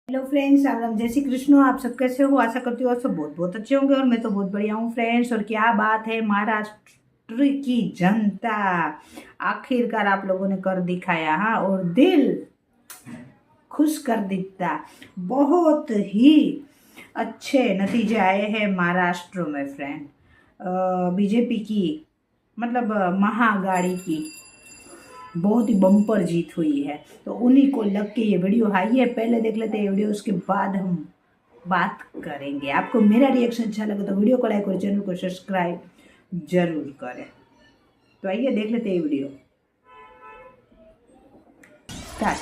Hello friends, Ram Ram, जय श्री कृष्ण। आप सब कैसे हो? आशा करती हूँ आप सब बहुत बहुत अच्छे होंगे और मैं तो बहुत बढ़िया हूँ फ्रेंड्स। और क्या बात है, महाराष्ट्र की जनता आखिरकार आप लोगों ने कर दिखाया। हाँ, और दिल खुश कर देता। बहुत ही अच्छे नतीजे आए हैं महाराष्ट्र में फ्रेंड। बीजेपी की मतलब महाअघाड़ी की बहुत ही बम्पर जीत हुई है। तो उन्हीं को लग के ये वीडियो हाई है। पहले देख लेते हैं वीडियो, उसके बाद हम बात करेंगे। आपको मेरा रिएक्शन अच्छा लगे तो वीडियो को लाइक और चैनल को सब्सक्राइब जरूर करें। तो आइए देख लेते हैं वीडियो स्टार्ट।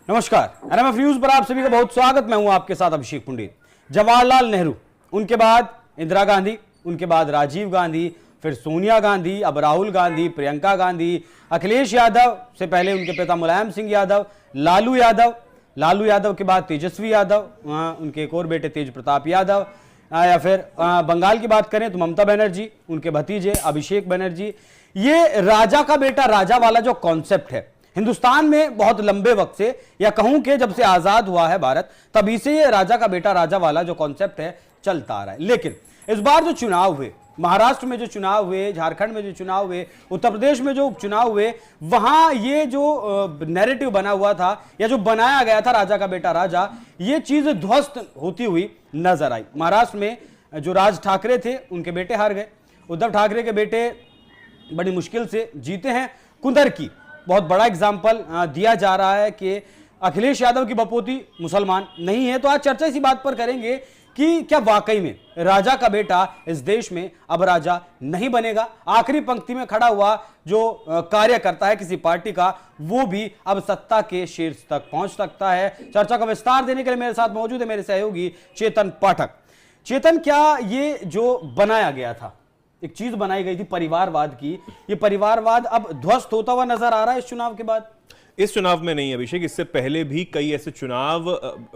नमस्कार, एनएमएफ न्यूज पर आप सभी का बहुत स्वागत। मैं हूं आपके साथ अभिषेक पंडित। जवाहरलाल नेहरू, उनके बाद इंदिरा गांधी, उनके बाद राजीव गांधी, फिर सोनिया गांधी, अब राहुल गांधी, प्रियंका गांधी, अखिलेश यादव से पहले उनके पिता मुलायम सिंह यादव, लालू यादव के बाद तेजस्वी यादव, उनके एक और बेटे तेज प्रताप यादव, या फिर बंगाल की बात करें तो ममता बनर्जी, उनके भतीजे अभिषेक बनर्जी। ये राजा का बेटा राजा वाला जो कॉन्सेप्ट है हिंदुस्तान में बहुत लंबे वक्त से, या कहूं कि जब से आजाद हुआ है भारत तभी से ये राजा का बेटा राजा वाला जो कॉन्सेप्ट है चलता आ रहा है। लेकिन इस बार जो चुनाव हुए, महाराष्ट्र में जो चुनाव हुए, झारखंड में जो चुनाव हुए, उत्तर प्रदेश में जो उपचुनाव हुए, वहां ये जो नैरेटिव बना हुआ था या जो बनाया गया था राजा का बेटा राजा, ये चीज ध्वस्त होती हुई नजर आई। महाराष्ट्र में जो राज ठाकरे थे उनके बेटे हार गए। उद्धव ठाकरे के बेटे बड़ी मुश्किल से जीते हैं। कुंदर की बहुत बड़ा एग्जाम्पल दिया जा रहा है कि अखिलेश यादव की बपोती मुसलमान नहीं है। तो आज चर्चा इसी बात पर करेंगे कि क्या वाकई में राजा का बेटा इस देश में अब राजा नहीं बनेगा। आखिरी पंक्ति में खड़ा हुआ जो कार्य करता है किसी पार्टी का, वो भी अब सत्ता के शीर्ष तक पहुंच सकता है। चर्चा का विस्तार देने के लिए मेरे साथ मौजूद है मेरे सहयोगी चेतन पाठक। चेतन, क्या ये जो बनाया गया था, एक चीज बनाई गई थी परिवारवाद की, ये परिवारवाद अब ध्वस्त होता हुआ नजर आ रहा है इस चुनाव के बाद? इस चुनाव में नहीं अभिषेक, इससे पहले भी कई ऐसे चुनाव,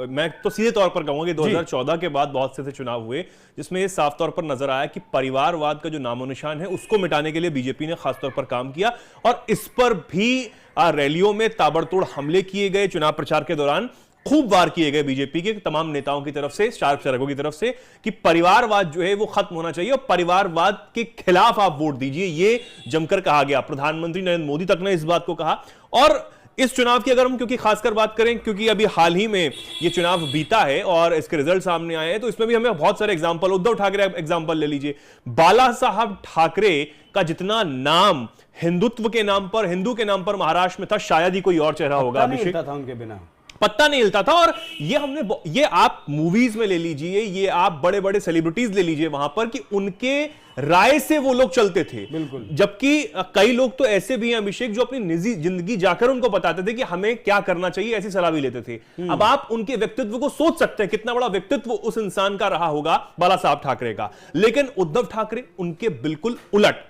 मैं तो सीधे तौर पर कहूंगा कि 2014 के बाद बहुत से ऐसे चुनाव हुए जिसमें ये साफ तौर पर नजर आया कि परिवारवाद का जो नामो निशान है उसको मिटाने के लिए बीजेपी ने खासतौर पर काम किया। और इस पर भी रैलियों में ताबड़तोड़ हमले किए गए, चुनाव प्रचार के दौरान खूब वार किए गए बीजेपी के तमाम नेताओं की तरफ से, स्टार प्रचारकों की तरफ से, कि परिवारवाद जो है वो खत्म होना चाहिए और परिवारवाद के खिलाफ आप वोट दीजिए, ये जमकर कहा गया। प्रधानमंत्री नरेंद्र मोदी तक ने इस बात को कहा। और इस चुनाव की अगर हम क्योंकि खासकर बात करें, क्योंकि अभी हाल ही में ये चुनाव बीता है और इसके रिजल्ट सामने आए हैं, तो इसमें भी हमें बहुत सारे एग्जांपल, उद्धव ठाकरे एग्जांपल ले लीजिए। बाला साहब ठाकरे का जितना नाम हिंदुत्व के नाम पर, हिंदू के नाम पर महाराष्ट्र में था, शायद ही कोई और चेहरा होगा अभिषेक, था उनके बिना पत्ता नहीं हिलता था। और ये आप मूवीज में ले लीजिए, ये आप बड़े बड़े सेलिब्रिटीज ले लीजिए वहां पर, कि उनके राय से वो लोग चलते थे। बिल्कुल। जबकि कई लोग तो ऐसे भी हैं अभिषेक जो अपनी निजी जिंदगी जाकर उनको बताते थे कि हमें क्या करना चाहिए, ऐसी सलाह भी लेते थे। अब आप उनके व्यक्तित्व को सोच सकते हैं, कितना बड़ा व्यक्तित्व उस इंसान का रहा होगा, बाला साहब ठाकरे का। लेकिन उद्धव ठाकरे उनके बिल्कुल उलट,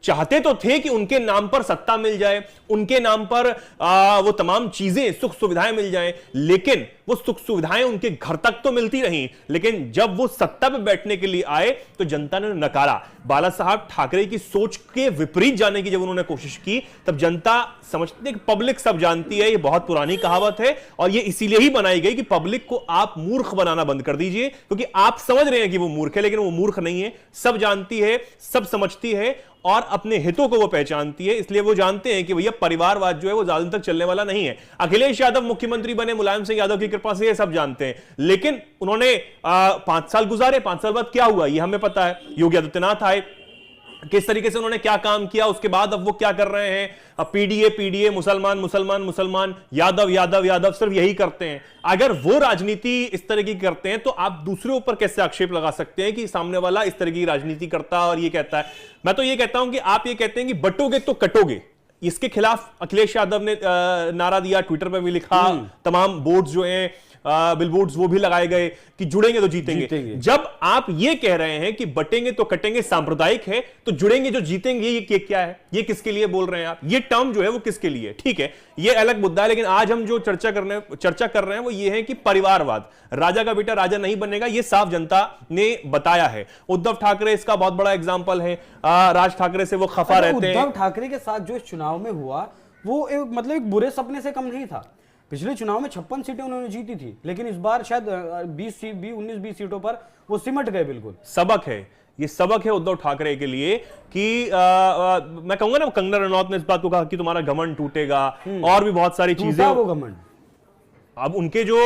चाहते तो थे कि उनके नाम पर सत्ता मिल जाए, उनके नाम पर वो तमाम चीजें, सुख सुविधाएं मिल जाएं, लेकिन वो सुख सुविधाएं उनके घर तक तो मिलती रहीं, लेकिन जब वो सत्ता पे बैठने के लिए आए तो जनता ने नकारा। बाला साहब ठाकरे की सोच के विपरीत जाने की जब उन्होंने कोशिश की, तब जनता समझती है कि पब्लिक सब जानती है, ये बहुत पुरानी कहावत है और ये इसीलिए ही बनाई गई कि पब्लिक को आप मूर्ख बनाना बंद कर दीजिए, क्योंकि आप समझ रहे हैं कि वो मूर्ख है, लेकिन वो मूर्ख नहीं है, सब जानती है, सब समझती है और अपने हितों को वो पहचानती है। इसलिए वो जानते हैं कि भैया परिवारवाद जो है वो ज्यादा दिन तक चलने वाला नहीं है। अखिलेश यादव मुख्यमंत्री बने मुलायम सिंह यादव की कृपा से, ये सब जानते हैं, लेकिन उन्होंने 5 साल गुजारे, 5 साल बाद क्या हुआ ये हमें पता है। योगी आदित्यनाथ आए, किस तरीके से उन्होंने क्या काम किया, उसके बाद अब वो क्या कर रहे हैं, पीडीए, मुसलमान, यादव, सिर्फ यही करते हैं। अगर वो राजनीति इस तरह की करते हैं तो आप दूसरे ऊपर कैसे आक्षेप लगा सकते हैं कि सामने वाला इस तरह की राजनीति करता है और ये कहता है। मैं तो ये कहता हूं कि आप ये कहते हैं कि बटोगे तो कटोगे, इसके खिलाफ अखिलेश यादव ने नारा दिया, ट्विटर पे भी लिखा, तमाम बोर्ड्स जो हैं, बिलबोर्ड्स वो भी लगाए गए कि जुड़ेंगे तो जीतेंगे। जब आप ये कह रहे हैं कि बटेंगे तो कटेंगे सांप्रदायिक है, तो जुड़ेंगे जो जीतेंगे ये क्या है? ये किसके लिए बोल रहे हैं आप? ये टर्म जो है वो किसके लिए? ठीक है, ये अलग मुद्दा है, लेकिन आज हम जो चर्चा कर रहे हैं वो ये है कि परिवारवाद, राजा का बेटा राजा नहीं बनेगा, ये साफ जनता ने बताया है। उद्धव ठाकरे इसका बहुत बड़ा एग्जाम्पल है। राज ठाकरे से वो खफा रहते हैं। उद्धव ठाकरे के साथ जो इस चुनाव में हुआ वो एक बुरे सपने से कम नहीं था। पिछले चुनाव में 56 सीटें उन्होंने जीती थी, लेकिन इस बार शायद 19-20 सीटों पर वो सिमट गए। बिल्कुल सबक है, ये सबक है उद्धव ठाकरे के लिए कि मैं कहूंगा ना, कंगना रनौत ने इस बात को कहा कि तुम्हारा घमंड टूटेगा, और भी बहुत सारी चीजें। वो घमंड अब उनके जो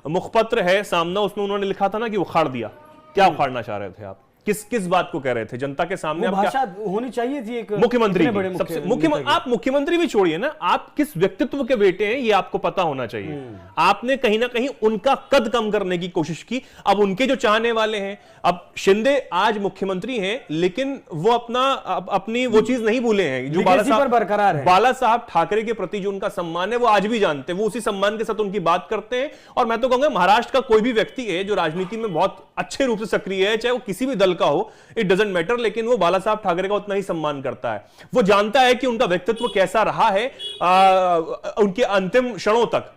मुखपत्र है सामना, उसमें उन्होंने लिखा था ना कि उखाड़ दिया। क्या उखाड़ना चाह रहे थे आप? किस बात को कह रहे थे जनता के सामने? भाषा होनी चाहिए थी एक मुख्यमंत्री आप मुख्यमंत्री भी छोड़िए ना, आप किस व्यक्तित्व के बेटे हैं ये आपको पता होना चाहिए। आपने कहीं ना कहीं उनका कद कम करने की कोशिश की। अब उनके जो चाहने वाले हैं, अब शिंदे आज मुख्यमंत्री हैं, लेकिन वो अपनी वो चीज नहीं भूले हैं जो बाला साहब ठाकरे के प्रति जो उनका सम्मान है वो आज भी जानते हैं। वो उसी सम्मान के साथ उनकी बात करते हैं। और मैं तो कहूंगा महाराष्ट्र का कोई भी व्यक्ति है जो राजनीति में बहुत अच्छे रूप से सक्रिय है, चाहे वो किसी भी दल का हो, इट डजंट मैटर, लेकिन वो बाला साहब ठाकरे का उतना ही सम्मान करता है। वो जानता है कि उनका व्यक्तित्व कैसा रहा है उनके अंतिम क्षणों तक।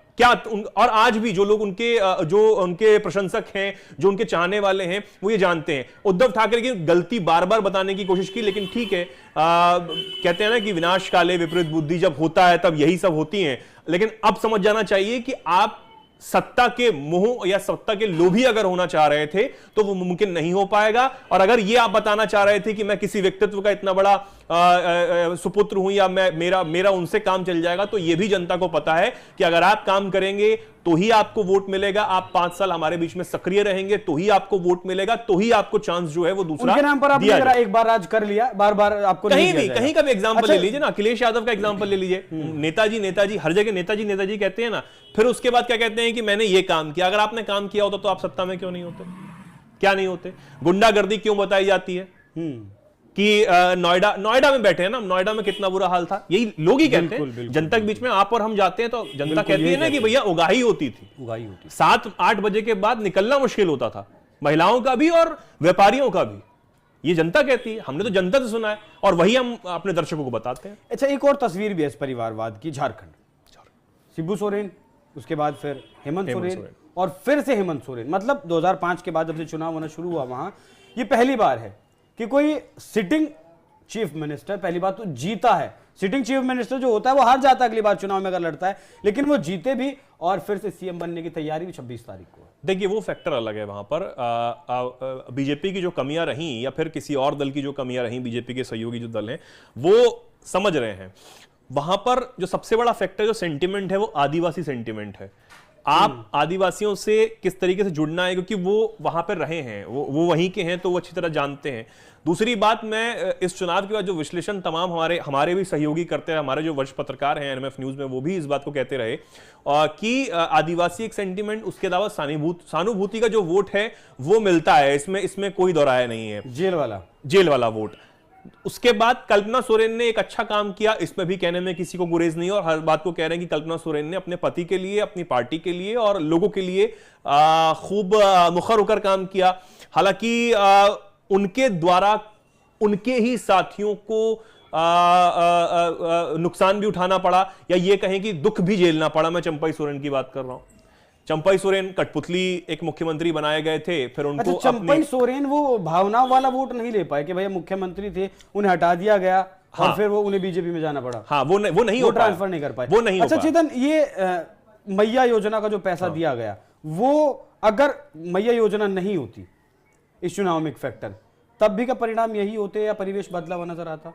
और आज भी जो लोग उनके प्रशंसक हैं, जो उनके चाहने वाले हैं, वो ये जानते हैं। उद्धव ठाकरे की गलती बार बार बताने की कोशिश की, लेकिन ठीक है, कहते हैं ना कि विनाश काले विपरीत बुद्धि जब होता है तब यही सब होती हैं। लेकिन अब समझ जाना चाहिए कि आप सत्ता के मोह या सत्ता के लोभी अगर होना चाह रहे थे तो वो मुमकिन नहीं हो पाएगा। और अगर ये आप बताना चाह रहे थे कि मैं किसी व्यक्तित्व का इतना बड़ा सुपुत्र हूं या मेरा उनसे काम चल जाएगा, तो ये भी जनता को पता है कि अगर आप काम करेंगे तो ही आपको वोट मिलेगा, आप 5 साल हमारे बीच में सक्रिय रहेंगे तो ही आपको वोट मिलेगा, तो ही आपको चांस जो है वो दूसरा उनके नाम पर आपने एक बार राज कर लिया, बार बार आपको कहीं का भी एग्जांपल ले लीजिए ना, अखिलेश यादव का एग्जांपल ले लीजिए। नेताजी हर जगह नेताजी कहते हैं ना, फिर उसके बाद क्या कहते हैं कि मैंने ये काम किया। अगर आपने काम किया होता तो आप सत्ता में क्यों नहीं होते? क्या नहीं होते? गुंडागर्दी क्यों बताई जाती है कि नोएडा में बैठे हैं ना, नोएडा में कितना बुरा हाल था, यही लोग ही कहते हैं। जनता के बीच में आप और हम जाते हैं तो जनता कहती है ना कि भैया उगाही होती थी। 7-8 बजे के बाद निकलना मुश्किल होता था, महिलाओं का भी और व्यापारियों का भी। ये जनता कहती है, हमने तो जनता से सुना है और वही हम अपने दर्शकों को बताते हैं। अच्छा, एक और तस्वीर भी है इस परिवारवाद की, झारखंड। शिबू सोरेन, उसके बाद फिर हेमंत सोरेन और फिर से हेमंत सोरेन। मतलब 2005 के बाद जब से चुनाव होना शुरू हुआ वहां, ये पहली बार है कि कोई सिटिंग चीफ मिनिस्टर, पहली बात तो जीता है। सिटिंग चीफ मिनिस्टर जो होता है वो हार जाता है अगली बार चुनाव में अगर लड़ता है, लेकिन वो जीते भी और फिर से सीएम बनने की तैयारी भी 26 तारीख को। देखिए, वो फैक्टर अलग है वहां पर। बीजेपी की जो कमियां रहीं या फिर किसी और दल की जो कमियां रहीं, बीजेपी के सहयोगी जो दल हैं वो समझ रहे हैं। वहां पर जो सबसे बड़ा फैक्टर जो सेंटिमेंट है वो आदिवासी सेंटिमेंट है। आप आदिवासियों से किस तरीके से जुड़ना है, क्योंकि वो वहां पर रहे हैं, वो वहीं के हैं तो वो अच्छी तरह जानते हैं। दूसरी बात, मैं इस चुनाव के बाद जो विश्लेषण तमाम हमारे भी सहयोगी करते हैं, हमारे जो वरिष्ठ पत्रकार हैं एनएमएफ न्यूज में, वो भी इस बात को कहते रहे कि आदिवासी एक सेंटिमेंट, उसके अलावा सहानुभूति का जो वोट है वो मिलता है, इसमें कोई दोहराया नहीं है। जेल वाला वोट। उसके बाद कल्पना सोरेन ने एक अच्छा काम किया, इसमें भी कहने में किसी को गुरेज नहीं, और हर बात को कह रहे हैं कि कल्पना सोरेन ने अपने पति के लिए, अपनी पार्टी के लिए और लोगों के लिए खूब मुखर होकर काम किया। हालांकि उनके द्वारा उनके ही साथियों को नुकसान भी उठाना पड़ा, या ये कहें कि दुख भी झेलना पड़ा। मैं चंपई सोरेन की बात कर रहा हूं। चंपई सोरेन कठपुतली एक मुख्यमंत्री बनाए गए थे, फिर उनको चंपई सोरेन वो भावना वाला वोट नहीं ले पाए कि भैया मुख्यमंत्री थे, उन्हें हटा दिया गया। हाँ, और फिर वो उन्हें बीजेपी में जाना पड़ा। हाँ, वो नहीं हो ट्रांसफर नहीं कर पाए, वो नहीं। अच्छा चेतन, ये मैया योजना का जो पैसा दिया गया, वो अगर मैया योजना नहीं होती इस चुनाव में एक फैक्टर, तब भी का परिणाम यही होते या परिवेश बदला हुआ नजर आता?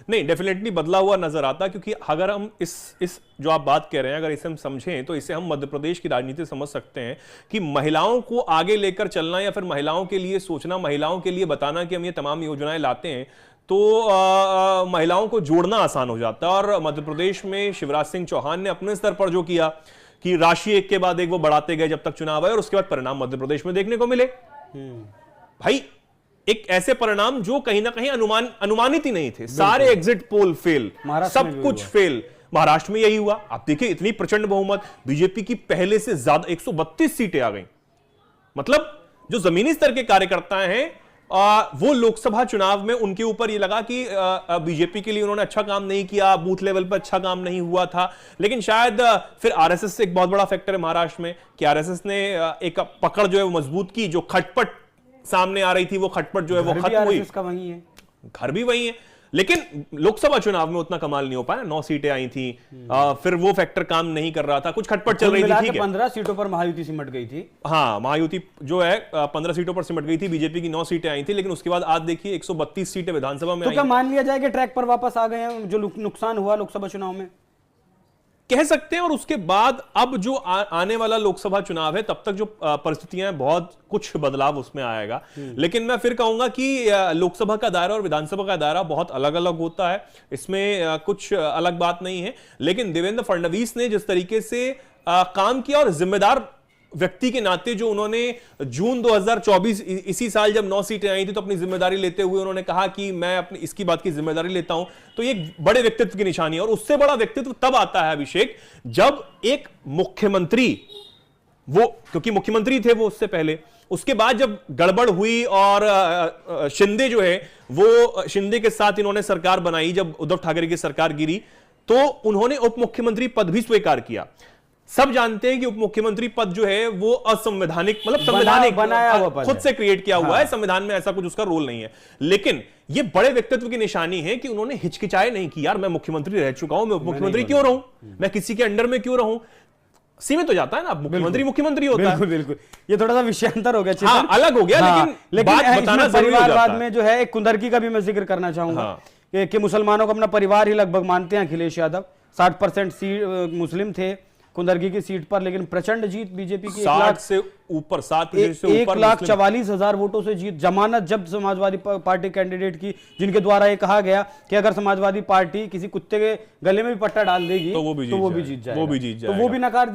नहीं, डेफिनेटली बदला हुआ नजर आता, क्योंकि अगर हम इस जो आप बात कह रहे हैं, अगर इसे हम समझें तो इसे हम मध्य प्रदेश की राजनीति समझ सकते हैं कि महिलाओं को आगे लेकर चलना या फिर महिलाओं के लिए सोचना, महिलाओं के लिए बताना कि हम ये तमाम योजनाएं लाते हैं, तो महिलाओं को जोड़ना आसान हो जाता है। और मध्य प्रदेश में शिवराज सिंह चौहान ने अपने स्तर पर जो किया कि राशि एक के बाद एक वो बढ़ाते गए जब तक चुनाव आए, और उसके बाद परिणाम मध्य प्रदेश में देखने को मिले। भाई, एक ऐसे परिणाम जो कहीं ना कहीं अनुमानित ही नहीं थे। सारे एग्जिट पोल फेल, सब कुछ फेल। महाराष्ट्र में यही हुआ। आप देखिए, इतनी प्रचंड बहुमत बीजेपी की, पहले से ज्यादा 132 सीटें आ गई। मतलब जो जमीनी स्तर के कार्यकर्ता हैं, वो लोकसभा चुनाव में उनके ऊपर ये लगा कि बीजेपी के लिए उन्होंने अच्छा काम नहीं किया, बूथ लेवल पर अच्छा काम नहीं हुआ था। लेकिन शायद फिर आरएसएस से एक बहुत बड़ा फैक्टर है महाराष्ट्र में कि आरएसएस ने एक पकड़ जो है वो मजबूत की। जो खटपट सामने आ रही थी, वो खटपट जो है वो खत्म हुई। वही है, घर भी वही है। लेकिन लोकसभा चुनाव में उतना कमाल नहीं हो पाया। 9 सीटें आई थी, फिर वो फैक्टर काम नहीं कर रहा था, कुछ खटपट चल रही थी। ठीक है, 15 सीटों पर महायुति सिमट गई थी। हाँ, महायुति जो है 15 सीटों पर सिमट गई थी। बीजेपी की 9 सीटें आई थी, लेकिन उसके बाद आज देखिए 132 सीटें विधानसभा में। तो क्या मान लिया जाए कि ट्रैक पर वापस आ गए हैं जो नुकसान हुआ लोकसभा चुनाव में? कह सकते हैं। और उसके बाद अब जो आने वाला लोकसभा चुनाव है, तब तक जो परिस्थितियां हैं, बहुत कुछ बदलाव उसमें आएगा। लेकिन मैं फिर कहूंगा कि लोकसभा का दायरा और विधानसभा का दायरा बहुत अलग अलग होता है। इसमें कुछ अलग बात नहीं है। लेकिन देवेंद्र फडणवीस ने जिस तरीके से काम किया, और जिम्मेदार व्यक्ति के नाते जो उन्होंने जून 2024 इसी साल जब 9 सीटें आई थी, तो अपनी जिम्मेदारी लेते हुए उन्होंने कहा कि मैं अपनी इसकी बात की जिम्मेदारी लेता हूं, तो ये बड़े व्यक्तित्व की निशानी है। और उससे बड़ा व्यक्तित्व तब आता है अभिषेक, जब एक मुख्यमंत्री, वो क्योंकि मुख्यमंत्री थे वो उससे पहले, उसके बाद जब गड़बड़ हुई और शिंदे जो है वो, शिंदे के साथ इन्होंने सरकार बनाई, जब उद्धव ठाकरे की सरकार गिरी, तो उन्होंने उप मुख्यमंत्री पद भी स्वीकार किया। सब जानते हैं कि उप मुख्यमंत्री पद जो है वो असंवैधानिक, मतलब संवैधानिक बनाया हुआ पद खुद से क्रिएट किया हुआ है। संविधान में ऐसा कुछ उसका रोल नहीं है। लेकिन ये बड़े व्यक्तित्व की निशानी है कि उन्होंने हिचकिचाए नहीं कि यार मैं मुख्यमंत्री रह चुका हूं, मैं उप मुख्यमंत्री क्यों रहूं, मैं किसी के अंडर में क्यों रहूं। सीमित हो जाता है ना, मुख्यमंत्री मुख्यमंत्री होता है। बिल्कुल। ये थोड़ा सा विषयांतर हो गया, हाँ, अलग हो गया। लेकिन बात बताना परिवारवाद में जो है एक कुंदरकी का भी मैं जिक्र करना चाहूंगा कि मुसलमानों को अपना परिवार ही लगभग मानते हैं अखिलेश यादव। 60% सीट मुस्लिम थे कुंदरकी की सीट पर, लेकिन प्रचंड जीत बीजेपी की। 60 से ऊपर, 1,44,000 वोटों से जीत। जमानत जब समाजवादी पार्टी कैंडिडेट की, जिनके द्वारा ये कहा गया कि अगर समाजवादी पार्टी किसी कुत्ते के गले में भी पट्टा डाल देगी तो वो भी जीत जाएगा। तो वो भी नकार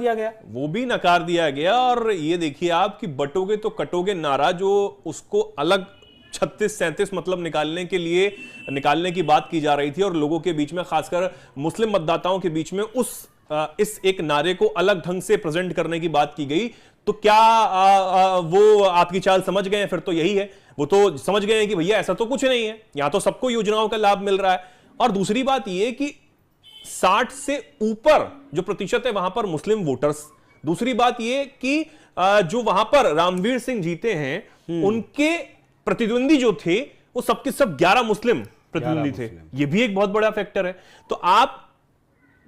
दिया गया। और ये देखिए आप कि बटोगे तो कटोगे नारा, जो उसको अलग 36-37 मतलब निकालने की बात की जा रही थी, और लोगों के बीच में, खासकर मुस्लिम मतदाताओं के बीच में इस एक नारे को अलग ढंग से प्रेजेंट करने की बात की गई। तो क्या वो आपकी चाल समझ गए हैं? फिर तो यही है, वो तो समझ गए हैं कि भैया ऐसा तो कुछ नहीं है, यहां तो सबको योजनाओं का लाभ मिल रहा है। और दूसरी बात यह कि 60 से ऊपर जो प्रतिशत है वहां पर मुस्लिम वोटर्स। दूसरी बात यह कि जो वहां पर रामवीर सिंह जीते हैं, उनके प्रतिद्वंदी जो थे वो सबके सब 11 मुस्लिम प्रतिद्वंदी थे। ये भी एक बहुत बड़ा फैक्टर है। तो आप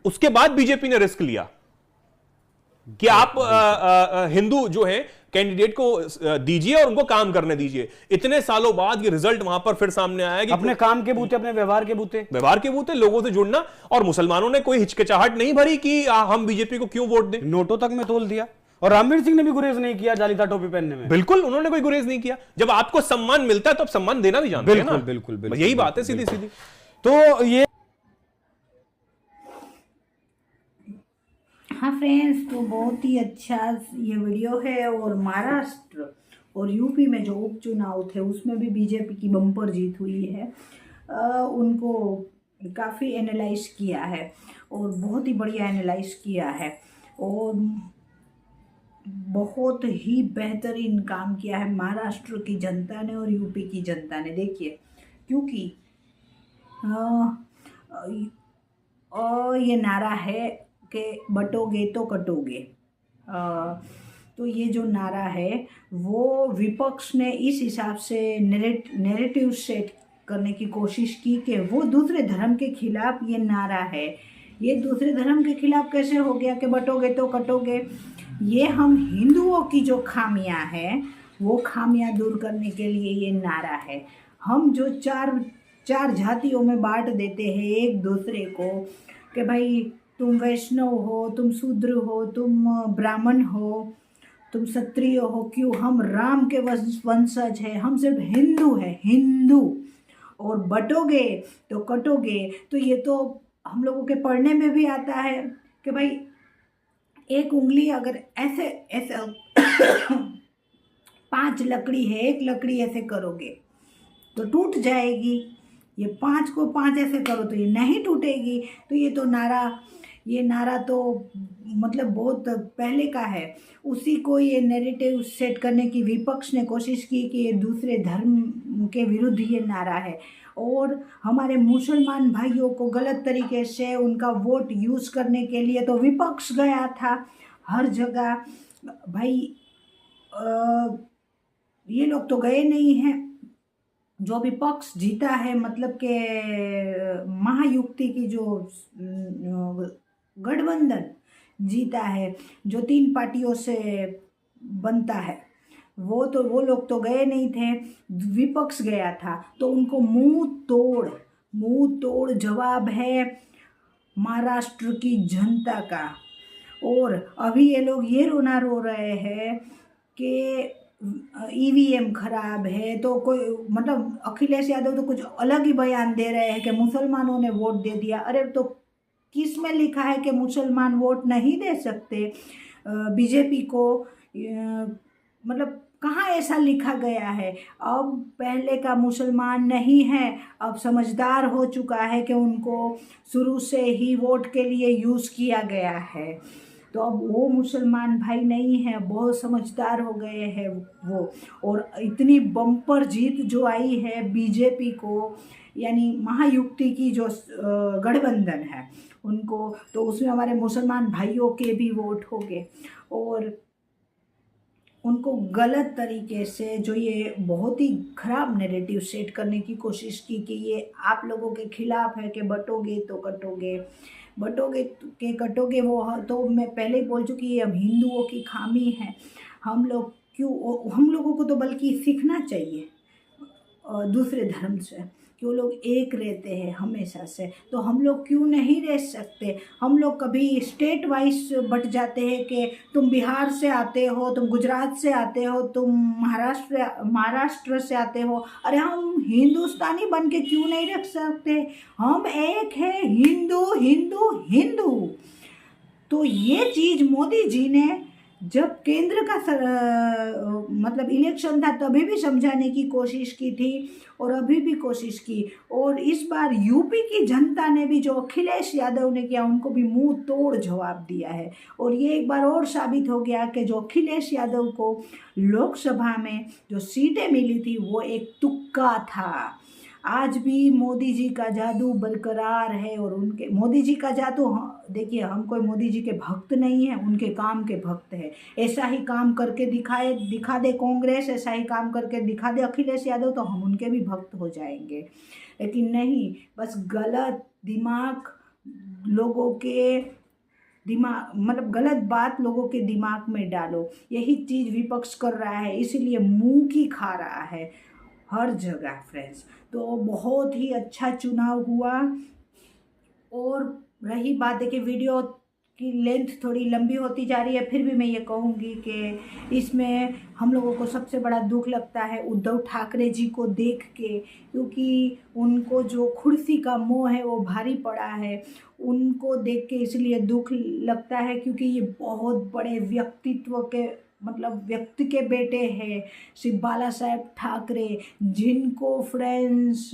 उसके बाद बीजेपी ने रिस्क लिया कि आप हिंदू जो है कैंडिडेट को दीजिए और उनको काम करने दीजिए। इतने सालों बाद ये रिजल्ट वहां पर फिर सामने आया कि अपने काम के बूते, अपने व्यवहार के बूते लोगों से जुड़ना। और मुसलमानों ने कोई हिचकिचाहट नहीं भरी कि हम बीजेपी को क्यों वोट दें। नोटों तक में तोल दिया। और रामवीर सिंह ने भी गुरेज नहीं किया जालीदार टोपी पहनने में। बिल्कुल, उन्होंने कोई गुरेज नहीं किया। जब आपको सम्मान मिलता है तो आप सम्मान देना भी जानते हैं ना। बिल्कुल, यही बात है सीधी सीधी। तो ये हाँ फ्रेंड्स, तो बहुत ही अच्छा ये वीडियो है। और महाराष्ट्र और यूपी में जो उपचुनाव थे उसमें भी बीजेपी की बम्पर जीत हुई है। उनको काफ़ी एनालाइज किया है और बहुत ही बढ़िया एनालाइज किया है, और बहुत ही बेहतरीन काम किया है महाराष्ट्र की जनता ने और यूपी की जनता ने। देखिए, क्योंकि ये नारा है कि बटोगे तो कटोगे, तो ये जो नारा है वो विपक्ष ने इस हिसाब से नैरेटिव सेट करने की कोशिश की कि वो दूसरे धर्म के खिलाफ ये नारा है। ये दूसरे धर्म के खिलाफ कैसे हो गया कि बटोगे तो कटोगे? ये हम हिंदुओं की जो खामियां हैं वो खामियां दूर करने के लिए ये नारा है। हम जो चार जातियों में बांट देते हैं एक दूसरे को कि भाई तुम वैष्णव हो, तुम शूद्र हो, तुम ब्राह्मण हो, तुम क्षत्रिय हो, क्यों? हम राम के वंशज हैं, हम सिर्फ हिंदू हैं, हिंदू। और बटोगे तो कटोगे, तो ये तो हम लोगों के पढ़ने में भी आता है कि भाई एक उंगली अगर ऐसे 5 लकड़ी है, एक लकड़ी ऐसे करोगे तो टूट जाएगी, ये 5 को 5 ऐसे करो तो ये नहीं टूटेगी। तो ये नारा तो मतलब बहुत पहले का है। उसी को ये नैरेटिव सेट करने की विपक्ष ने कोशिश की कि ये दूसरे धर्म के विरुद्ध ये नारा है, और हमारे मुसलमान भाइयों को गलत तरीके से उनका वोट यूज़ करने के लिए तो विपक्ष गया था हर जगह। भाई ये लोग तो गए नहीं हैं, जो विपक्ष जीता है, मतलब के महायुक्ति की जो गठबंधन जीता है, जो 3 पार्टियों से बनता है, वो लोग तो गए नहीं थे, विपक्ष गया था। तो उनको मुंह तोड़ जवाब है महाराष्ट्र की जनता का। और अभी ये लोग ये रोना रो रहे हैं कि ईवीएम खराब है, तो कोई मतलब अखिलेश यादव तो कुछ अलग ही बयान दे रहे हैं कि मुसलमानों ने वोट दे दिया। अरे तो किस में लिखा है कि मुसलमान वोट नहीं दे सकते बीजेपी को? मतलब कहाँ ऐसा लिखा गया है? अब पहले का मुसलमान नहीं है, अब समझदार हो चुका है कि उनको शुरू से ही वोट के लिए यूज़ किया गया है। तो अब वो मुसलमान भाई नहीं है, बहुत समझदार हो गए हैं वो। और इतनी बम्पर जीत जो आई है बीजेपी को, यानी महायुक्ति की जो गठबंधन है उनको, तो उसमें हमारे मुसलमान भाइयों के भी वोट हो गए। और उनको गलत तरीके से जो ये बहुत ही खराब नैरेटिव सेट करने की कोशिश की कि ये आप लोगों के खिलाफ है कि बटोगे तो कटोगे, वो तो मैं पहले ही बोल चुकी, हम हिंदुओं की खामी है। हम लोगों को तो बल्कि सीखना चाहिए दूसरे धर्म से कि वो लोग एक रहते हैं हमेशा से, तो हम लोग क्यों नहीं रह सकते? हम लोग कभी स्टेट वाइज बट जाते हैं कि तुम बिहार से आते हो, तुम गुजरात से आते हो, तुम महाराष्ट्र से आते हो। अरे हम हिंदुस्तानी बन के क्यों नहीं रख सकते? हम एक है, हिंदू हिंदू हिंदू। तो ये चीज़ मोदी जी ने जब केंद्र का मतलब इलेक्शन था तभी भी समझाने की कोशिश की थी, और अभी भी कोशिश की। और इस बार यूपी की जनता ने भी, जो अखिलेश यादव ने किया, उनको भी मुंह तोड़ जवाब दिया है। और ये एक बार और साबित हो गया कि जो अखिलेश यादव को लोकसभा में जो सीटें मिली थी वो एक तुक्का था। आज भी मोदी जी का जादू बरकरार है, और उनके मोदी जी का जादू, देखिए हम कोई मोदी जी के भक्त नहीं हैं, उनके काम के भक्त हैं। ऐसा ही काम करके दिखा दे कांग्रेस, ऐसा ही काम करके दिखा दे अखिलेश यादव, तो हम उनके भी भक्त हो जाएंगे। लेकिन नहीं, बस गलत दिमाग लोगों के मतलब गलत बात लोगों के दिमाग में डालो, यही चीज़ विपक्ष कर रहा है, इसीलिए मुंह की खा रहा है हर जगह फ्रेंड्स। तो बहुत ही अच्छा चुनाव हुआ। और रही बात, देखिए वीडियो की लेंथ थोड़ी लंबी होती जा रही है, फिर भी मैं ये कहूँगी कि इसमें हम लोगों को सबसे बड़ा दुख लगता है उद्धव ठाकरे जी को देख के, क्योंकि उनको जो कुर्सी का मोह है वो भारी पड़ा है उनको देख के, इसलिए दुख लगता है क्योंकि ये बहुत बड़े व्यक्तित्व के मतलब व्यक्ति के बेटे हैं श्री बाला साहेब ठाकरे, जिनको फ्रेंड्स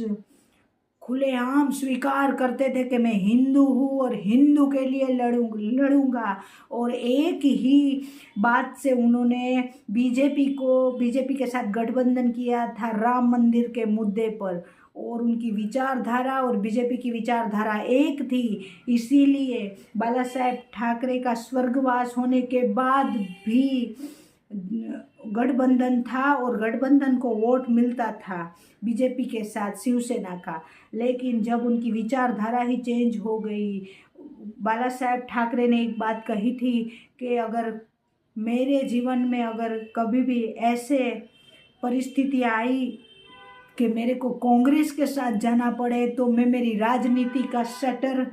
खुलेआम स्वीकार करते थे कि मैं हिंदू हूँ और हिंदू के लिए लड़ूंगा। और एक ही बात से उन्होंने बीजेपी के साथ गठबंधन किया था राम मंदिर के मुद्दे पर, और उनकी विचारधारा और बीजेपी की विचारधारा एक थी। इसीलिए बाला साहेब ठाकरे का स्वर्गवास होने के बाद भी गठबंधन था, और गठबंधन को वोट मिलता था बीजेपी के साथ शिवसेना का। लेकिन जब उनकी विचारधारा ही चेंज हो गई, बाला साहेब ठाकरे ने एक बात कही थी कि अगर मेरे जीवन में अगर कभी भी ऐसे परिस्थिति आई कि मेरे को कांग्रेस के साथ जाना पड़े तो मैं मेरी राजनीति का शटर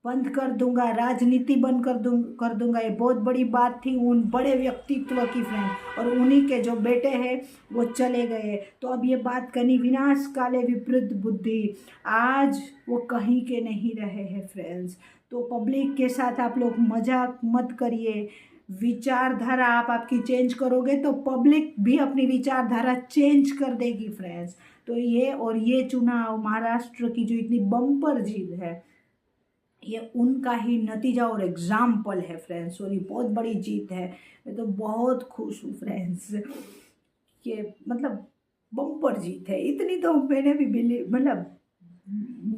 बंद कर दूंगा, राजनीति बंद कर दूंगा। ये बहुत बड़ी बात थी उन बड़े व्यक्तित्व की फ्रेंड, और उन्हीं के जो बेटे हैं वो चले गए। तो अब ये बात करनी विनाश काले विपरीत बुद्धि, आज वो कहीं के नहीं रहे हैं फ्रेंड्स। तो पब्लिक के साथ आप लोग मजाक मत करिए, विचारधारा आप आपकी चेंज करोगे तो पब्लिक भी अपनी विचारधारा चेंज कर देगी फ्रेंड्स। तो ये चुनाव महाराष्ट्र की जो इतनी बम्पर जीत है, ये उनका ही नतीजा और एग्जाम्पल है फ्रेंड्स, और ये बहुत बड़ी जीत है। मैं तो बहुत खुश हूँ फ्रेंड्स, ये मतलब बम्पर जीत है। इतनी तो मैंने भी मतलब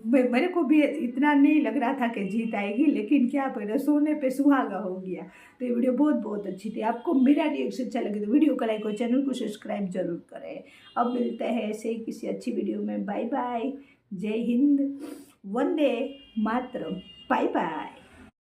मेरे को भी इतना नहीं लग रहा था कि जीत आएगी, लेकिन क्या पता, सोने पे सुहागा हो गया। तो ये वीडियो बहुत बहुत अच्छी थी। आपको मेरा रिएक्शन अच्छा लगे तो वीडियो को लाइक और चैनल को सब्सक्राइब जरूर करें। अब मिलते हैं ऐसे ही किसी अच्छी वीडियो में। बाय बाय, जय हिंद, वंदे मातरम, बाय बाय।